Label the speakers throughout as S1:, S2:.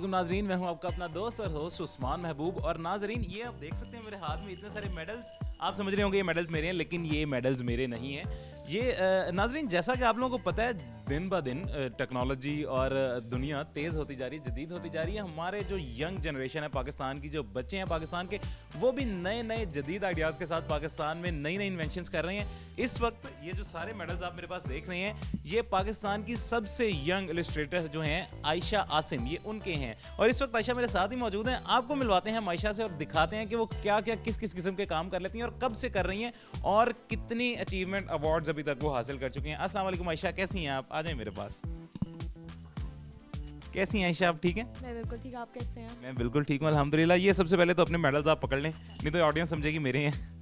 S1: वालेकुम नाजरीन, मैं हूं आपका अपना दोस्त और होस्ट उस्मान महबूब। और नाजरीन, ये आप देख सकते हैं मेरे हाथ में इतने सारे मेडल्स। आप समझ रहे होंगे ये मेडल्स मेरे हैं, लेकिन ये मेडल्स मेरे नहीं हैं। ये नाजरीन, जैसा कि आप लोगों को पता है, दिन ब दिन टेक्नोलॉजी और दुनिया तेज़ होती जा रही है, जदीद होती जा रही है। हमारे जो यंग जनरेशन है पाकिस्तान की, जो बच्चे हैं पाकिस्तान के, वो भी नए नए जदीद आइडियाज़ के साथ पाकिस्तान में नई नई इन्वेंशंस कर रहे हैं। इस वक्त ये जो सारे मेडल्स आप मेरे पास देख रहे हैं, ये पाकिस्तान की सबसे यंग इलस्ट्रेटर जो हैं आयशा आसिम, ये उनके हैं। और इस वक्त आयशा मेरे साथ ही मौजूद हैं। आपको मिलवाते हैं हम आयशा से और दिखाते हैं कि वो क्या क्या किस किस किस्म के काम कर लेती हैं और कब से कर रही हैं और कितनी अचीवमेंट अवार्ड्स अभी तक वो हासिल कर चुकी हैं। अस्सलाम वालेकुम आयशा, कैसी हैं आप? आ जाएं मेरे पास। कैसी हैं आयशा, आप ठीक हैं?
S2: मैं बिल्कुल ठीक, आप कैसे हैं?
S1: मैं बिल्कुल ठीक हूँ अल्हम्दुलिल्लाह। ये सबसे पहले तो अपने मेडल्स आप पकड़ लें, नहीं तो ऑडियंस समझेगी मेरे हैं।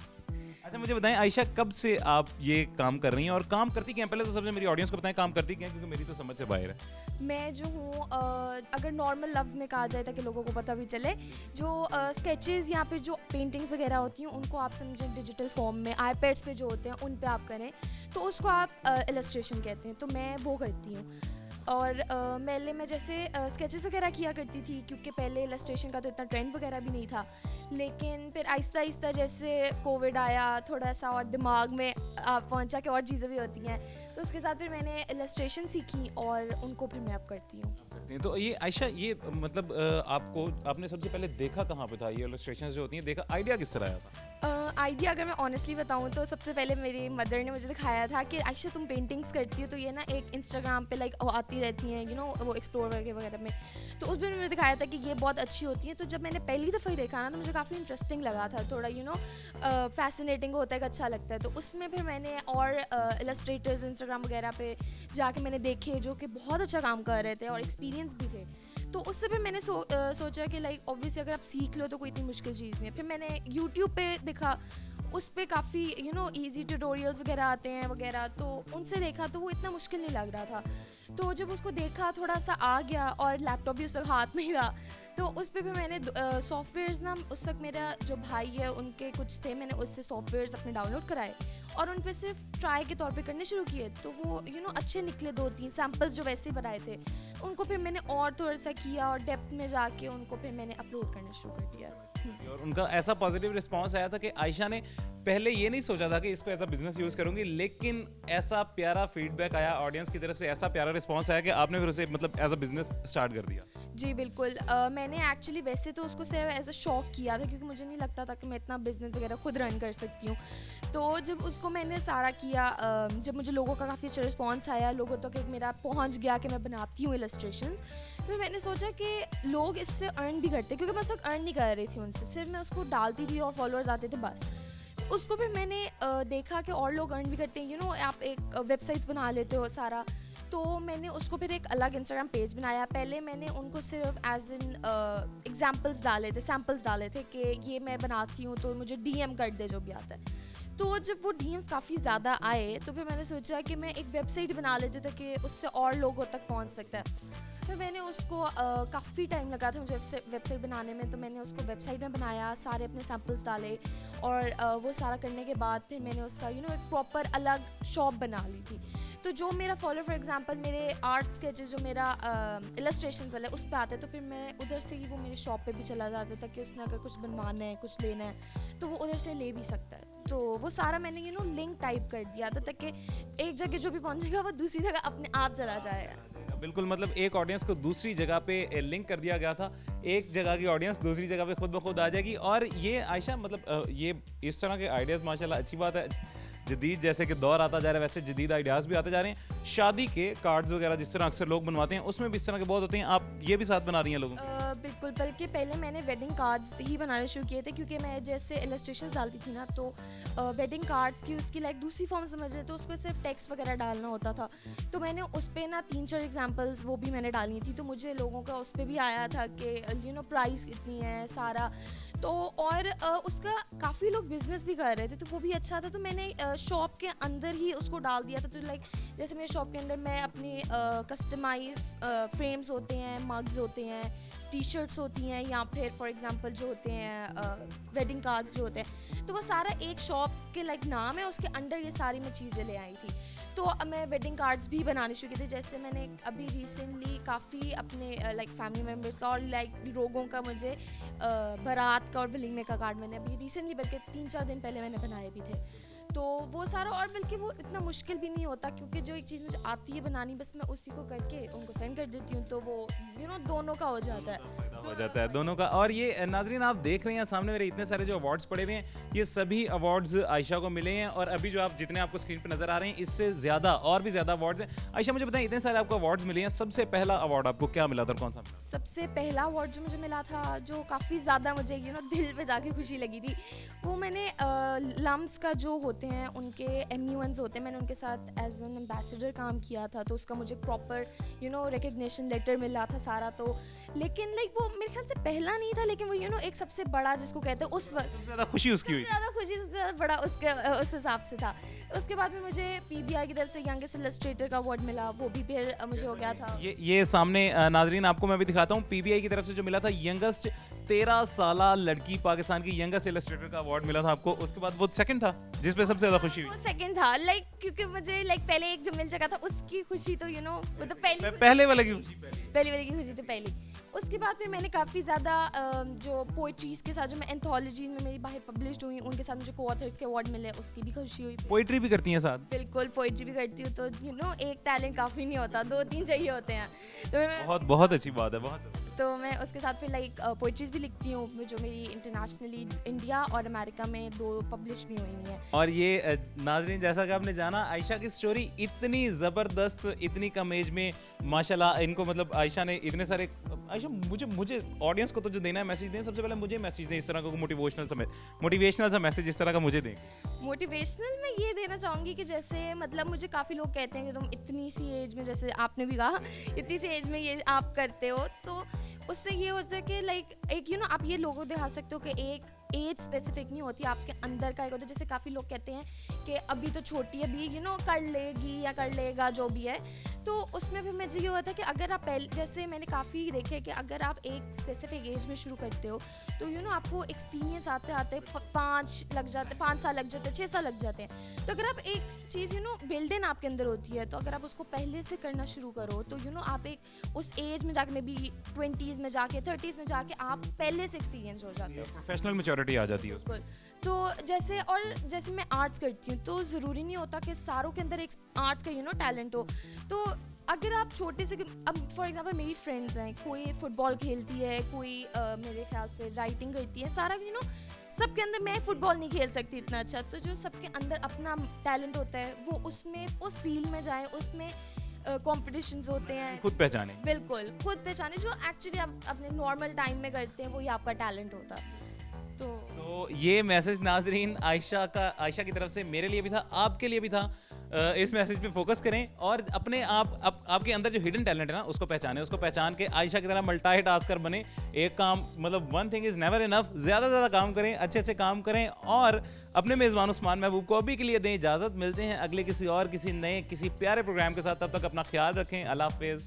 S1: अच्छा, मुझे बताएं आयशा, कब से आप ये काम कर रही हैं और काम करती क्या हैं? पहले तो सबसे मेरी ऑडियंस को बताएं काम करती क्या हैं, क्योंकि मेरी तो समझ से बाहर है।
S2: मैं जो हूँ, अगर नॉर्मल लफ्ज़ में कहा जाए ताकि लोगों को पता भी चले, जो स्केचेस या फिर जो पेंटिंग्स वगैरह होती हैं उनको आप समझें डिजिटल फॉर्म में आईपैड्स पे जो होते हैं उन पे आप करें तो उसको आप इलस्ट्रेशन कहते हैं। तो मैं वो करती हूँ। और पहले मैं जैसे स्केचेस वगैरह किया करती थी, क्योंकि पहले इलस्ट्रेशन का तो इतना ट्रेंड वगैरह भी नहीं था। लेकिन फिर आहिस्ता आहिस्ता जैसे कोविड आया, थोड़ा सा और दिमाग में पहुंचा कि और चीज़ें भी होती हैं, तो उसके साथ फिर मैंने इलस्ट्रेशन सीखी और उनको फिर मैं अब करती हूँ।
S1: तो ये आयशा, ये मतलब आपने सबसे पहले देखा कहाँ पे था ये इलस्ट्रेशंस जो होती हैं? देखा, आइडिया किस तरह आया था?
S2: आइडिया अगर मैं ऑनेस्टली बताऊँ तो सबसे पहले मेरी मदर ने मुझे दिखाया था कि आयशा तुम पेंटिंग्स करती हो, तो ये ना एक इंस्टाग्राम पे लाइक आती रहती हैं, वो एक्सप्लोर वगैरह में। तो उस दिन मुझे दिखाया था कि ये बहुत अच्छी होती है। तो जब मैंने पहली दफ़ा ही देखा ना, तो मुझे काफ़ी इंटरेस्टिंग लगा था, थोड़ा फैसिनेटिंग होता है, अच्छा लगता है। तो उसमें फिर मैंने और इलस्ट्रेटर्स इंस्टाग्राम वगैरह पे जाके मैंने देखे जो कि बहुत अच्छा काम कर रहे थे और एक्सपीरियंस भी थे। तो उससे फिर मैंने सोचा कि लाइक ऑब्वियसली अगर आप सीख लो तो कोई इतनी मुश्किल चीज़ नहीं है। फिर मैंने यूट्यूब पे देखा, उस पे काफ़ी ईजी ट्यूटोरियल्स वगैरह आते हैं वगैरह, तो उनसे देखा तो वो इतना मुश्किल नहीं लग रहा था। तो जब उसको देखा, थोड़ा सा आ गया, और लैपटॉप भी उस वक्त हाथ में ही था, तो उस पर फिर मैंने सॉफ्टवेयर्स ना, उस वक्त मेरा जो भाई है उनके कुछ थे, मैंने उससे सॉफ्टवेयर्स अपने डाउनलोड कराए और उन पे सिर्फ ट्राई के तौर पे करने शुरू किए। तो वो अच्छे निकले, 2-3 सैम्पल्स जो वैसे ही बनाए थे, उनको फिर मैंने और थोड़ा सा किया और डेप्थ में जाके उनको फिर मैंने अपलोड करना शुरू कर दिया।
S1: और उनका ऐसा पॉजिटिव रिस्पांस आया था कि आयशा ने पहले ये नहीं सोचा था कि इसको एज अ बिजनेस यूज़ करूंगी, लेकिन ऐसा प्यारा फीडबैक आया ऑडियंस की तरफ से, ऐसा प्यारा रिस्पांस आया कि आपने फिर उसे मतलब एज अ बिजनेस स्टार्ट कर दिया।
S2: जी बिल्कुल। मैंने एक्चुअली वैसे तो उसको सिर्फ एज अ शौक किया था, क्योंकि मुझे नहीं लगता था कि मैं इतना बिजनेस वगैरह खुद रन कर सकती हूँ। तो जब उसको मैंने सारा किया, जब मुझे लोगों का काफ़ी अच्छा रिस्पॉन्स आया, लोगों तक एक मेरा पहुँच गया कि मैं बनाती हूँ इलस्ट्रेशंस, फिर मैंने सोचा कि लोग इससे अर्न भी करते, क्योंकि मैं उस वक्त अर्न नहीं कर रही थी उनसे, सिर्फ मैं उसको डालती थी और फॉलोअर्स आते थे बस। उसको फिर मैंने देखा कि और लोग अर्न भी करते हैं, आप एक वेबसाइट्स बना लेते हो सारा। तो मैंने उसको फिर एक अलग इंस्टाग्राम पेज बनाया। पहले मैंने उनको सिर्फ एज इन एग्जाम्पल्स डाले थे, सैम्पल्स डाले थे कि ये मैं बनाती हूँ, तो मुझे डीएम कर दे जो भी आता है। तो जब वो डीएम्स काफ़ी ज़्यादा आए तो फिर मैंने सोचा कि मैं एक वेबसाइट बना लेती हूँ ताकि उससे और लोगों तक पहुँच सकता है। फिर मैंने उसको काफ़ी टाइम लगा था मुझे वेबसाइट बनाने में, तो मैंने उसको वेबसाइट में बनाया, सारे अपने सैम्पल्स डाले और वो सारा करने के बाद फिर मैंने उसका एक प्रॉपर अलग शॉप बना ली थी। तो जो मेरा फॉलोअर फॉर एग्जांपल मेरे आर्ट स्केचेस जो मेरा इलस्ट्रेशंस वाला है उस पर आता है, तो फिर मैं उधर से ही वो मेरी शॉप पे भी चला जाता था कि उसने अगर कुछ बनवाना है, कुछ लेना है, तो वो उधर से ले भी सकता है। तो वो सारा मैंने लिंक टाइप कर दिया था ताकि एक जगह जो भी पहुंचेगा वो दूसरी जगह अपने आप चला जाएगा।
S1: बिल्कुल, मतलब एक ऑडियंस को दूसरी जगह पे लिंक कर दिया गया था, एक जगह की ऑडियंस दूसरी जगह पे खुद ब खुद आ जाएगी। और ये आयशा, मतलब ये इस तरह के आइडियाज़ माशाल्लाह अच्छी बात है। जदीद जैसे कि दौर आता जा रहा है, वैसे जदीद आइडियाज़ भी आते जा रहे हैं। शादी के कार्ड्स वगैरह जिस तरह अक्सर लोग बनवाते हैं, उसमें भी इस तरह के बहुत होते हैं। आप ये भी साथ बना रही हैं लोगों के?
S2: बिल्कुल, बल्कि पहले मैंने वेडिंग कार्ड्स ही बनाने शुरू किए थे, क्योंकि मैं जैसे इलस्ट्रेशन डालती थी ना, तो वेडिंग कार्ड्स की उसकी लाइक दूसरी फॉर्म समझ रहे, तो उसको सिर्फ टेक्स्ट वगैरह डालना होता था। तो मैंने उस पर ना 3-4 एग्जाम्पल्स वो भी मैंने डाली थी, तो मुझे लोगों का उस पर भी आया था कि प्राइस कितनी है सारा। तो और उसका काफ़ी लोग बिजनेस भी कर रहे थे, तो वो भी अच्छा था। तो मैंने शॉप के अंदर ही उसको डाल दिया था। तो लाइक जैसे मेरे शॉप के अंदर मैं अपनी कस्टमाइज फ्रेम्स होते हैं, मग्स होते हैं, टी शर्ट्स होती हैं, या फिर फॉर एग्जांपल जो होते हैं वेडिंग कार्ड्स जो होते हैं, तो वो सारा एक शॉप के लाइक नाम है, उसके अंडर ये सारी मैं चीज़ें ले आई थी। तो मैं वेडिंग कार्ड्स भी बनाने शुरू किए थे। जैसे मैंने अभी रिसेंटली काफ़ी अपने लाइक फैमिली मेम्बर्स का और लाइक लोगों का मुझे बारात का और वलीमे का कार्ड मैंने अभी रिसेंटली बल्कि 3-4 दिन पहले मैंने बनाए भी थे। तो वो सारा, और बल्कि वो इतना मुश्किल भी नहीं होता क्योंकि जो एक चीज़ मुझे आती है बनानी, बस मैं उसी को करके उनको सेंड कर देती हूँ, तो वो दोनों का हो जाता है।
S1: दोनों का। और ये नाजरीन आप देख रहे हैं सामने मेरे इतने सारे जो अवार्ड्स पड़े हुए हैं, ये सभी अवार्ड्स आयशा को मिले हैं। और अभी जो आप जितने आपको स्क्रीन पर नजर आ रहे हैं, इससे ज़्यादा और भी ज़्यादा अवार्ड्स हैं। आयशा मुझे बताएं, इतने सारे आपको अवार्ड्स मिले हैं, सबसे पहला अवार्ड आपको क्या मिला था और कौन सा मिला?
S2: सबसे पहला अवार्ड जो मुझे मिला था, जो काफ़ी ज़्यादा मुझे दिल पे जाके खुशी लगी थी, वो मैंने लम्स का जो होते हैं उनके MUNs होते हैं, मैंने उनके साथ एज एन एम्बेसडर काम किया था, तो उसका मुझे प्रॉपर रिकग्निशन लेटर मिला था सारा। तो लेकिन लाइक वो मेरे ख्याल से पहला नहीं था, लेकिन वो एक सबसे बड़ा जिसको कहते हैं उस वक्त
S1: सबसे ज़्यादा खुशी उसकी हुई?
S2: ज़्यादा खुशी सबसे ज़्यादा बड़ा उसके उस हिसाब से था। उसके बाद में मुझे PBI की तरफ से यंगेस्ट इलस्ट्रेटर का अवार्ड मिला, वो भी फिर मुझे हो गया था।
S1: ये सामने नाजरीन आपको मैं भी दिखाता हूँ, PBI की तरफ से जो मिला था यंगेस्ट 13 साला लड़की, पाकिस्तान की यंगेस्ट इलस्ट्रेटर का अवार्ड मिला था आपको। उसके बाद वो सेकंड था जिस पे सबसे ज्यादा खुशी हुई?
S2: वो सेकंड था, लाइक क्योंकि मुझे पहले एक जो मिल चुका था उसकी खुशी, तो वो तो
S1: पहले वाले की खुशी
S2: पहली वाली की खुशी तो पहली। उसके बाद फिर मैंने काफ़ी ज़्यादा जो पोइट्रीज़ के साथ जो मैं एंथोलॉजीज में मेरी बाहर पब्लिश हुई, उनके साथ मुझे को-ऑथर्स के अवार्ड मिले, उसकी भी खुशी हुई।
S1: पोइट्री भी करती हैं साथ?
S2: बिल्कुल, पोइट्री भी करती हूँ। तो एक टैलेंट काफ़ी नहीं होता, 2-3 चाहिए होते हैं। तो मैं
S1: बहुत अच्छी बात है, बहुत।
S2: तो मैं उसके साथ फिर लाइक पोइट्रीज भी लिखती हूँ, जो मेरी इंटरनेशनली इंडिया और अमेरिका में 2 पब्लिश भी हुई हैं।
S1: और ये नाजरीन, जैसा कि आपने जाना, आयशा की स्टोरी इतनी ज़बरदस्त, इतनी कम एज में माशाल्लाह इनको, मतलब आयशा ने इतने सारे, आयशा मुझे ऑडियंस को तो जो देना है मैसेज दें, सबसे पहले मुझे मैसेज दें इस तरह का मोटिवेशनल सा मैसेज इस तरह का मुझे दें।
S2: मोटिवेशनल मैं ये देना चाहूँगी कि जैसे मतलब मुझे काफ़ी लोग कहते हैं कि तुम इतनी सी एज में, जैसे आपने भी कहा इतनी सी एज में ये आप करते हो, तो उससे ये होता है कि लाइक एक आप ये लोगों को दिखा सकते हो कि एक एज स्पेसिफिक नहीं होती, आपके अंदर का एक होता है। जैसे काफ़ी लोग कहते हैं कि अभी तो छोटी है, अभी कर लेगी या कर लेगा जो भी है, तो उसमें भी मुझे ये होता है कि अगर आप पहले, जैसे मैंने काफ़ी देखे कि अगर आप एक स्पेसिफिक एज में शुरू करते हो तो आपको एक्सपीरियंस आते आते 5 साल लग जाते हैं, 6 साल लग जाते हैं। तो अगर आप एक चीज़ बिल्ड इन आपके अंदर होती है, तो अगर आप उसको पहले से करना शुरू करो तो आप एक उस एज में जाके, मे बी 20s में जाके, 30s में जाके आप पहले से एक्सपीरियंस हो जाते हो,
S1: प्रोफेशनल मैच्योरिटी आ जाती है उसमें।
S2: तो जैसे मैं आर्ट्स करती हूँ, तो ज़रूरी नहीं होता कि सारों के अंदर एक आर्ट्स का टैलेंट हो। तो अगर आप छोटे से, अब फॉर एग्जांपल मेरी फ्रेंड्स हैं, कोई फुटबॉल खेलती है, कोई मेरे ख्याल से राइटिंग करती है, सारा सबके अंदर, मैं फुटबॉल नहीं खेल सकती इतना अच्छा, तो जो सबके अंदर अपना टैलेंट होता है वो उसमें उस फील्ड में जाए, उसमें कॉम्पिटिशन्स होते हैं,
S1: खुद पहचाने।
S2: बिल्कुल खुद पहचाने, जो एक्चुअली आप अपने नॉर्मल टाइम में करते हैं, वही आपका टैलेंट होता है। तो
S1: ये मैसेज नाजरीन आयशा की तरफ से मेरे लिए भी था, आपके लिए भी था। इस मैसेज पे फोकस करें और अपने आपके अंदर जो हिडन टैलेंट है ना, उसको पहचानें, उसको पहचान के आयशा की तरह मल्टीटास्कर बने। एक काम, मतलब one thing is never enough, ज़्यादा काम करें, अच्छे काम करें और अपने मेज़बान उस्मान महबूब को अभी के लिए दें इजाज़त। मिलते हैं अगले किसी नए किसी प्यारे प्रोग्राम के साथ, तब तक अपना ख्याल रखें। अल्लाह हाफिज़।